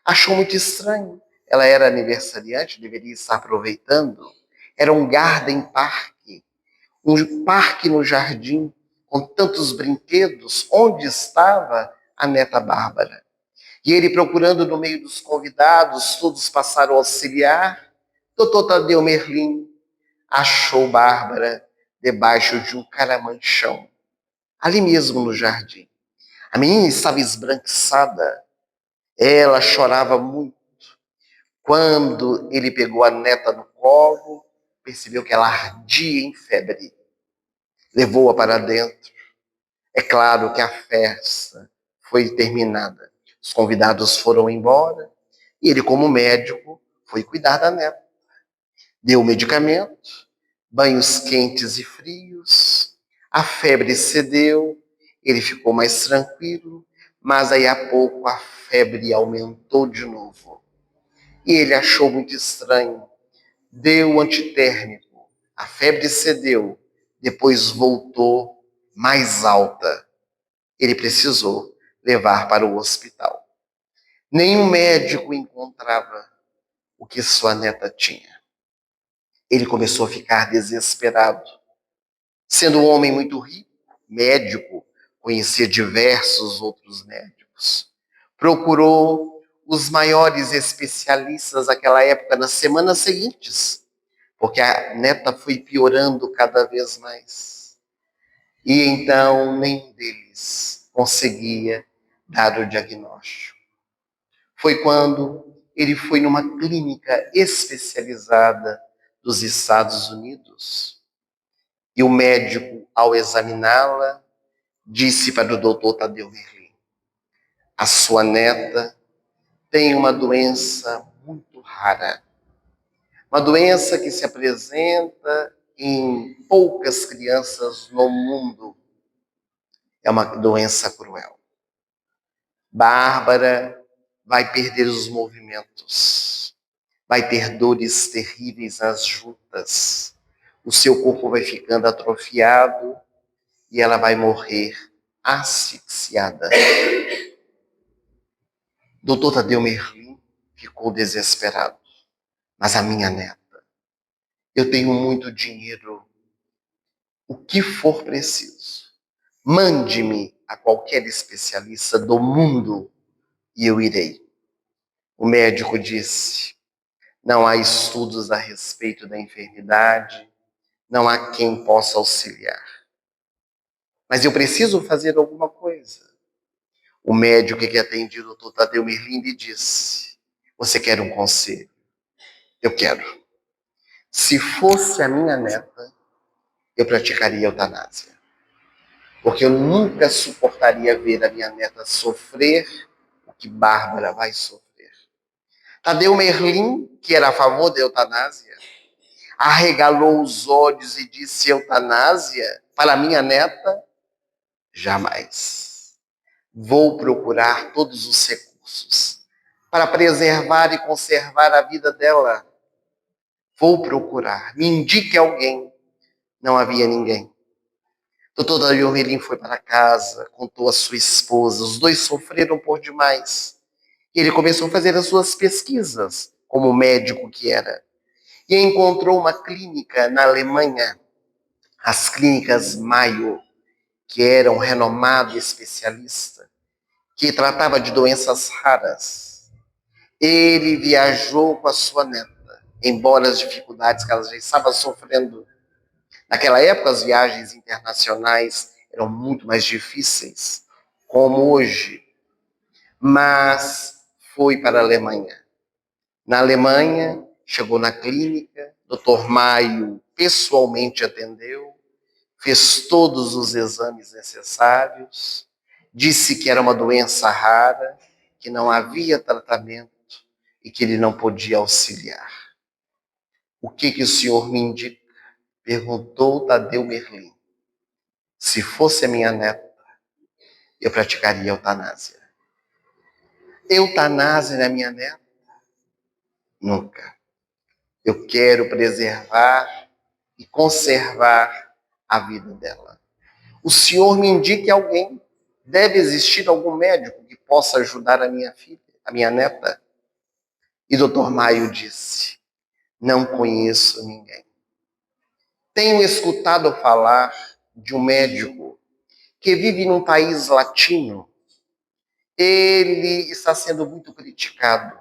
Achou muito estranho. Ela era aniversariante, deveria estar aproveitando. Era um garden park, um parque no jardim, com tantos brinquedos. Onde estava a neta Bárbara? E ele procurando no meio dos convidados, todos passaram a auxiliar. Doutor Tadeu Merlin achou Bárbara debaixo de um caramanchão, ali mesmo no jardim. A menina estava esbranquiçada, ela chorava muito. Quando ele pegou a neta no colo, percebeu que ela ardia em febre. Levou-a para dentro. É claro que a festa foi terminada. Os convidados foram embora e ele, como médico, foi cuidar da neta. Deu medicamento, banhos quentes e frios, a febre cedeu, ele ficou mais tranquilo, mas aí a pouco a febre aumentou de novo. E ele achou muito estranho. Deu antitérmico, a febre cedeu, depois voltou mais alta. Ele precisou levar para o hospital. Nenhum médico encontrava o que sua neta tinha. Ele começou a ficar desesperado. Sendo um homem muito rico, médico, conhecia diversos outros médicos. Procurou os maiores especialistas daquela época nas semanas seguintes, porque a neta foi piorando cada vez mais. E então nenhum deles conseguia dar o diagnóstico. Foi quando ele foi numa clínica especializada dos Estados Unidos. E o médico, ao examiná-la, disse para o doutor Tadeu Merlin: a sua neta tem uma doença muito rara. Uma doença que se apresenta em poucas crianças no mundo. É uma doença cruel. Bárbara vai perder os movimentos, vai ter dores terríveis nas juntas, o seu corpo vai ficando atrofiado e ela vai morrer asfixiada. Doutor Tadeu Merlin ficou desesperado. Mas a minha neta, eu tenho muito dinheiro, o que for preciso. Mande-me a qualquer especialista do mundo e eu irei. O médico disse: não há estudos a respeito da enfermidade, não há quem possa auxiliar. Mas eu preciso fazer alguma coisa. O médico que atendia o doutor Tadeu Merlin lhe disse: você quer um conselho? Eu quero. Se fosse a minha neta, eu praticaria eutanásia. Porque eu nunca suportaria ver a minha neta sofrer o que Bárbara vai sofrer. Tadeu Merlin, que era a favor da eutanásia, arregalou os olhos e disse: eutanásia para minha neta? Jamais. Vou procurar todos os recursos para preservar e conservar a vida dela. Vou procurar. Me indique alguém. Não havia ninguém. Doutor Dario Melim foi para casa, contou à sua esposa, os dois sofreram por demais. E ele começou a fazer as suas pesquisas, como médico que era, e encontrou uma clínica na Alemanha, as clínicas Mayo, que era um renomado especialista, que tratava de doenças raras. Ele viajou com a sua neta, embora as dificuldades que ela já estava sofrendo. Naquela época, as viagens internacionais eram muito mais difíceis, como hoje, mas foi para a Alemanha. Na Alemanha, chegou na clínica, Dr. Maio pessoalmente atendeu, fez todos os exames necessários, disse que era uma doença rara, que não havia tratamento e que ele não podia auxiliar. O que o senhor me indica? Perguntou Tadeu Merlin. Se fosse a minha neta, eu praticaria eutanásia. Eutanásia na minha neta? Nunca. Eu quero preservar e conservar a vida dela. O senhor me indique alguém. Deve existir algum médico que possa ajudar a minha filha, a minha neta? E Dr. Maio disse, não conheço ninguém. Tenho escutado falar de um médico que vive num país latino. Ele está sendo muito criticado,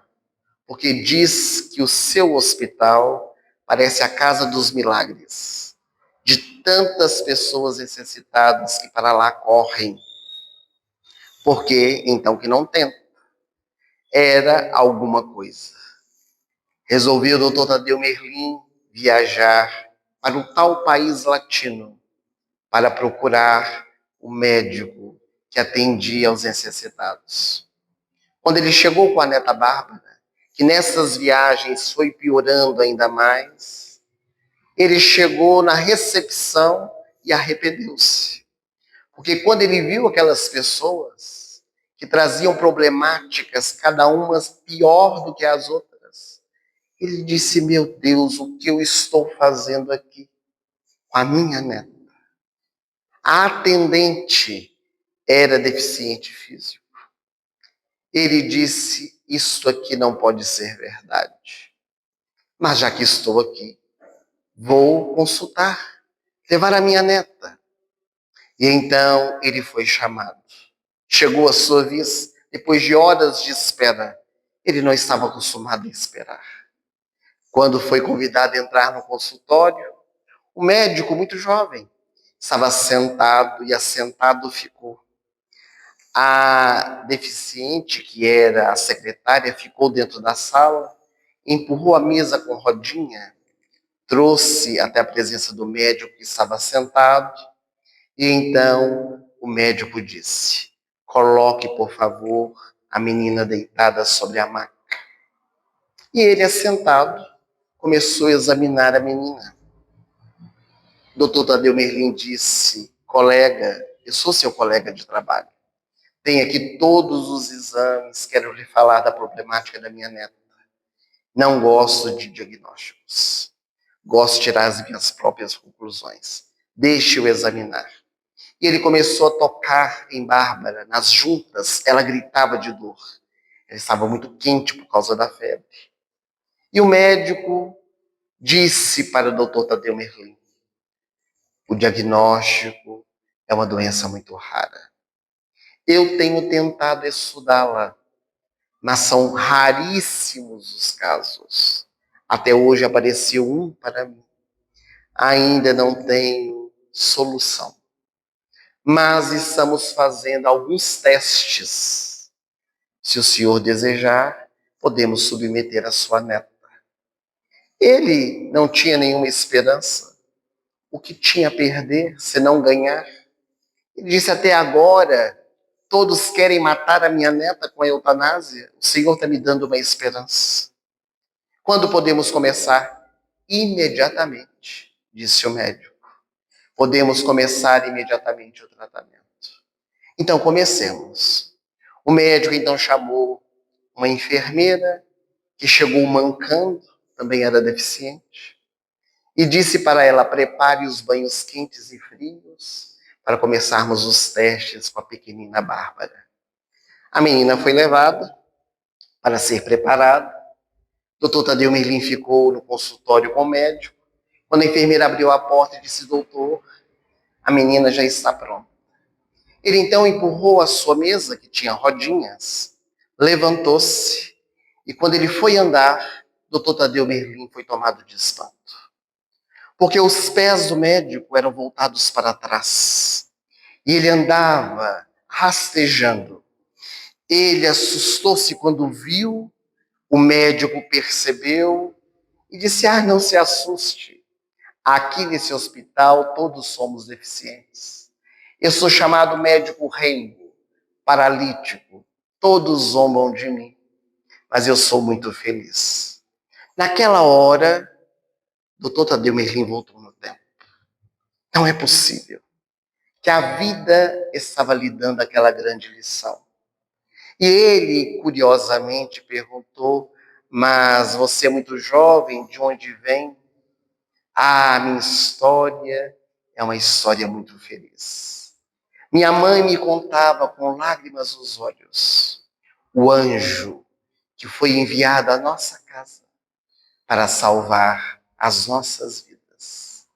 porque diz que o seu hospital parece a casa dos milagres, de tantas pessoas necessitadas que para lá correm. Porque, então, que não tenta, era alguma coisa. Resolveu o doutor Tadeu Merlin viajar para o tal país latino para procurar o médico que atendia aos necessitados. Quando ele chegou com a neta Bárbara, que nessas viagens foi piorando ainda mais, ele chegou na recepção e arrependeu-se. Porque quando ele viu aquelas pessoas que traziam problemáticas, cada uma pior do que as outras, ele disse, meu Deus, o que eu estou fazendo aqui com a minha neta? A atendente era deficiente físico. Ele disse, isso aqui não pode ser verdade. Mas já que estou aqui, vou consultar, levar a minha neta. E então ele foi chamado. Chegou a sua vez, depois de horas de espera. Ele não estava acostumado a esperar. Quando foi convidado a entrar no consultório, o médico, muito jovem, estava sentado e assentado ficou. A deficiente, que era a secretária, ficou dentro da sala, empurrou a mesa com rodinha, trouxe até a presença do médico que estava sentado, e então o médico disse, coloque, por favor, a menina deitada sobre a maca. E ele, assentado, começou a examinar a menina. Doutor Tadeu Merlin disse, colega, eu sou seu colega de trabalho. Tenho aqui todos os exames, quero lhe falar da problemática da minha neta. Não gosto de diagnósticos. Gosto de tirar as minhas próprias conclusões. Deixe eu examinar. E ele começou a tocar em Bárbara, nas juntas. Ela gritava de dor. Ela estava muito quente por causa da febre. E o médico disse para o doutor Tadeu Merlin, o diagnóstico é uma doença muito rara. Eu tenho tentado estudá-la, mas são raríssimos os casos. Até hoje apareceu um para mim. Ainda não tenho solução. Mas estamos fazendo alguns testes. Se o senhor desejar, podemos submeter a sua neta. Ele não tinha nenhuma esperança. O que tinha a perder se não ganhar? Ele disse, até agora, todos querem matar a minha neta com a eutanásia. O senhor está me dando uma esperança. Quando podemos começar? Imediatamente, disse o médico. Podemos começar imediatamente o tratamento. Então, comecemos. O médico, então, chamou uma enfermeira que chegou mancando, também era deficiente, e disse para ela, prepare os banhos quentes e frios, para começarmos os testes com a pequenina Bárbara. A menina foi levada para ser preparada. Doutor Tadeu Merlin ficou no consultório com o médico. Quando a enfermeira abriu a porta e disse: doutor, a menina já está pronta. Ele então empurrou a sua mesa, que tinha rodinhas, levantou-se, e quando ele foi andar, doutor Tadeu Merlin foi tomado de espanto. Porque os pés do médico eram voltados para trás, e ele andava rastejando. Ele assustou-se quando viu, o médico percebeu e disse: não se assuste, aqui nesse hospital todos somos deficientes. Eu sou chamado médico Rengo, paralítico. Todos zombam de mim, mas eu sou muito feliz. Naquela hora, doutor Tadeu Merlin voltou no tempo. Não é possível que a vida estava lhe dando aquela grande lição. E ele, curiosamente, perguntou: mas você é muito jovem, de onde vem? Minha história é uma história muito feliz. Minha mãe me contava com lágrimas nos olhos o anjo que foi enviado à nossa casa para salvar as nossas vidas.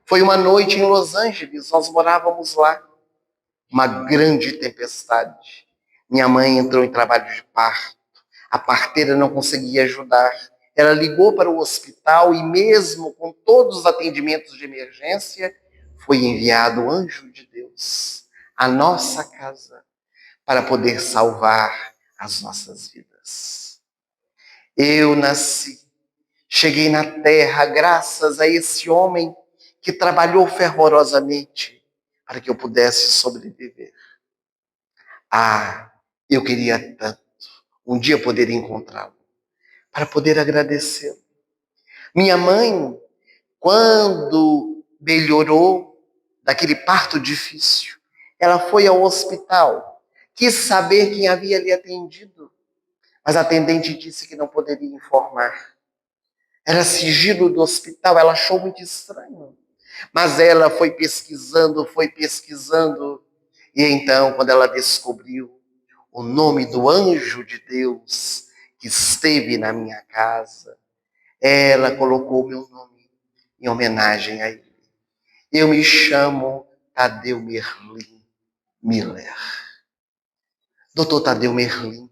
Foi uma noite em Los Angeles, nós morávamos lá, uma grande tempestade. Minha mãe entrou em trabalho de parto, a parteira não conseguia ajudar. Ela ligou para o hospital e mesmo com todos os atendimentos de emergência, foi enviado o anjo de Deus à nossa casa para poder salvar as nossas vidas. Eu nasci, cheguei na terra graças a esse homem que trabalhou fervorosamente para que eu pudesse sobreviver. Eu queria tanto um dia poder encontrá-lo, para poder agradecê-lo. Minha mãe, quando melhorou daquele parto difícil, ela foi ao hospital, quis saber quem havia lhe atendido, mas a atendente disse que não poderia informar. Era sigilo do hospital, ela achou muito estranho. Mas ela foi pesquisando, e então, quando ela descobriu o nome do anjo de Deus que esteve na minha casa, ela colocou meu nome em homenagem a ele. Eu me chamo Tadeu Merlin Miller. Doutor Tadeu Merlin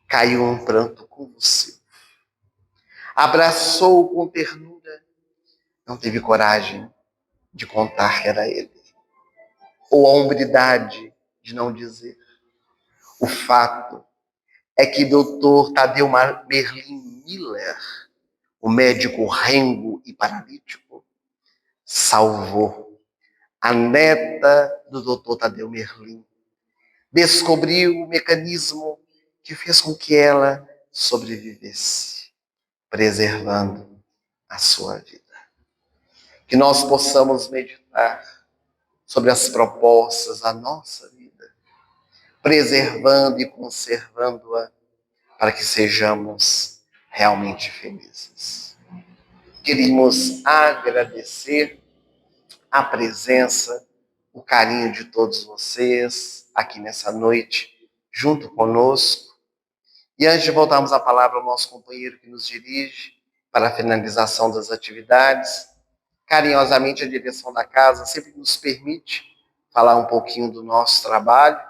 caiu um pranto convulsivo. Abraçou com ternura, não teve coragem de contar que era ele, ou a hombridade de não dizer. O fato é que doutor Tadeu Merlin Miller, o médico rengo e paralítico, salvou a neta do doutor Tadeu Merlin. Descobriu o mecanismo que fez com que ela sobrevivesse, preservando a sua vida. Que nós possamos meditar sobre as propostas da nossa vida, preservando e conservando-a para que sejamos realmente felizes. Queríamos agradecer a presença, o carinho de todos vocês aqui nessa noite, junto conosco. E antes de voltarmos a palavra ao nosso companheiro que nos dirige para a finalização das atividades, carinhosamente a direção da casa sempre nos permite falar um pouquinho do nosso trabalho.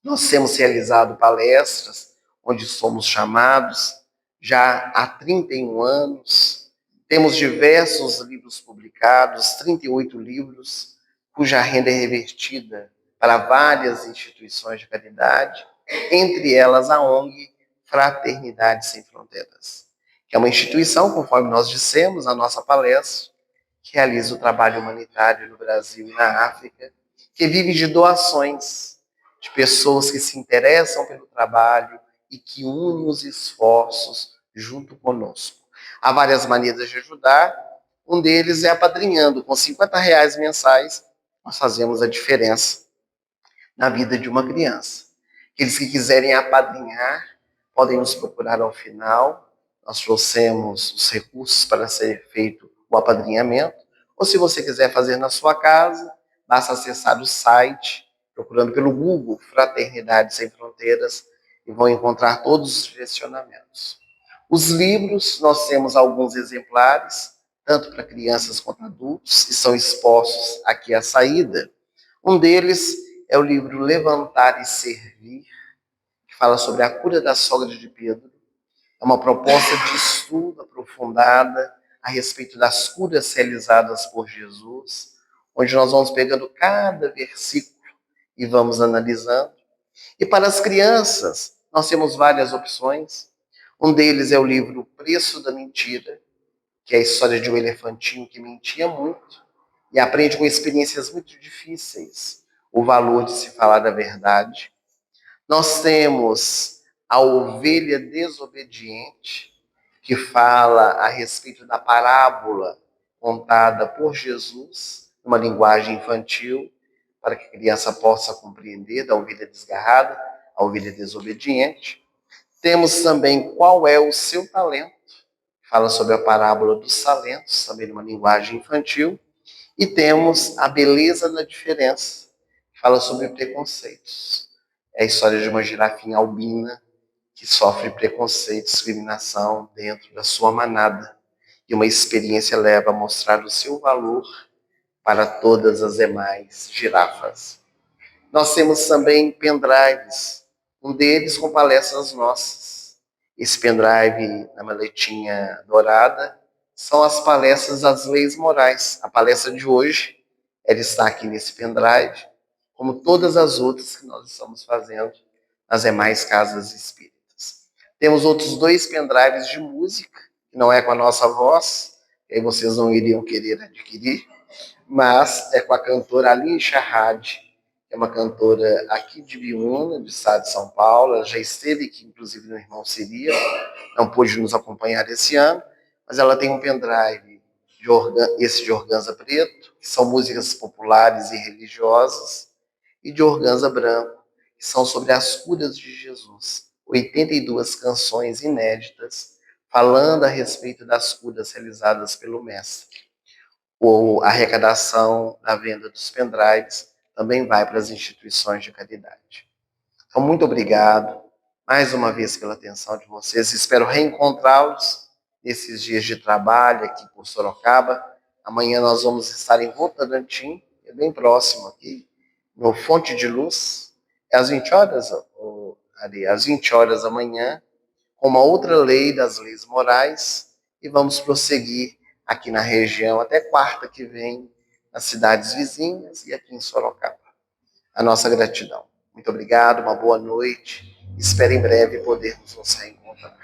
Nós temos realizado palestras onde somos chamados já há 31 anos. Temos diversos livros publicados, 38 livros, cuja renda é revertida para várias instituições de caridade, entre elas a ONG Fraternidade Sem Fronteiras, que é uma instituição, conforme nós dissemos na nossa palestra, que realiza o trabalho humanitário no Brasil e na África, que vive de doações de pessoas que se interessam pelo trabalho e que unem os esforços junto conosco. Há várias maneiras de ajudar, um deles é apadrinhando. Com R$50 mensais, nós fazemos a diferença na vida de uma criança. Aqueles que quiserem apadrinhar, podem nos procurar ao final. Nós trouxemos os recursos para ser feito o apadrinhamento. Ou se você quiser fazer na sua casa, basta acessar o site, procurando pelo Google Fraternidade Sem Fronteiras, e vão encontrar todos os direcionamentos. Os livros, nós temos alguns exemplares, tanto para crianças quanto adultos, que são expostos aqui à saída. Um deles é o livro Levantar e Servir, que fala sobre a cura da sogra de Pedro. É uma proposta de estudo aprofundada a respeito das curas realizadas por Jesus, onde nós vamos pegando cada versículo e vamos analisando. E para as crianças, nós temos várias opções. Um deles é o livro O Preço da Mentira, que é a história de um elefantinho que mentia muito e aprende com experiências muito difíceis o valor de se falar a verdade. Nós temos a ovelha desobediente, que fala a respeito da parábola contada por Jesus, numa linguagem infantil, para que a criança possa compreender, da ovelha desgarrada, a ovelha desobediente. Temos também Qual é o Seu Talento, que fala sobre a parábola dos talentos, também numa linguagem infantil. E temos A Beleza da Diferença, que fala sobre preconceitos. É a história de uma girafinha albina que sofre preconceito, discriminação dentro da sua manada. E uma experiência leva a mostrar o seu valor para todas as demais girafas. Nós temos também pendrives, um deles com palestras nossas. Esse pendrive na maletinha dourada são as palestras das leis morais. A palestra de hoje, ela está aqui nesse pendrive, como todas as outras que nós estamos fazendo nas demais casas espíritas. Temos outros 2 pendrives de música, que não é com a nossa voz, que aí vocês não iriam querer adquirir, mas é com a cantora Aline Charrad, que é uma cantora aqui de Biúna, do estado de São Paulo. Ela já esteve aqui, inclusive, no Irmão Seria, não pôde nos acompanhar esse ano, mas ela tem um pendrive, esse de organza preto, que são músicas populares e religiosas, e de organza branco, que são sobre as curas de Jesus. 82 canções inéditas, falando a respeito das curas realizadas pelo Mestre. A arrecadação da venda dos pendrives também vai para as instituições de caridade. Então, muito obrigado mais uma vez pela atenção de vocês. Espero reencontrá-los nesses dias de trabalho aqui por Sorocaba. Amanhã nós vamos estar em Votorantim, é bem próximo aqui, no Fonte de Luz. É às 20 horas, Ari, às 20 horas da manhã, com uma outra lei das leis morais, e vamos prosseguir aqui na região até quarta que vem, nas cidades vizinhas e aqui em Sorocaba. A nossa gratidão. Muito obrigado, uma boa noite. Espero em breve podermos nos reencontrar.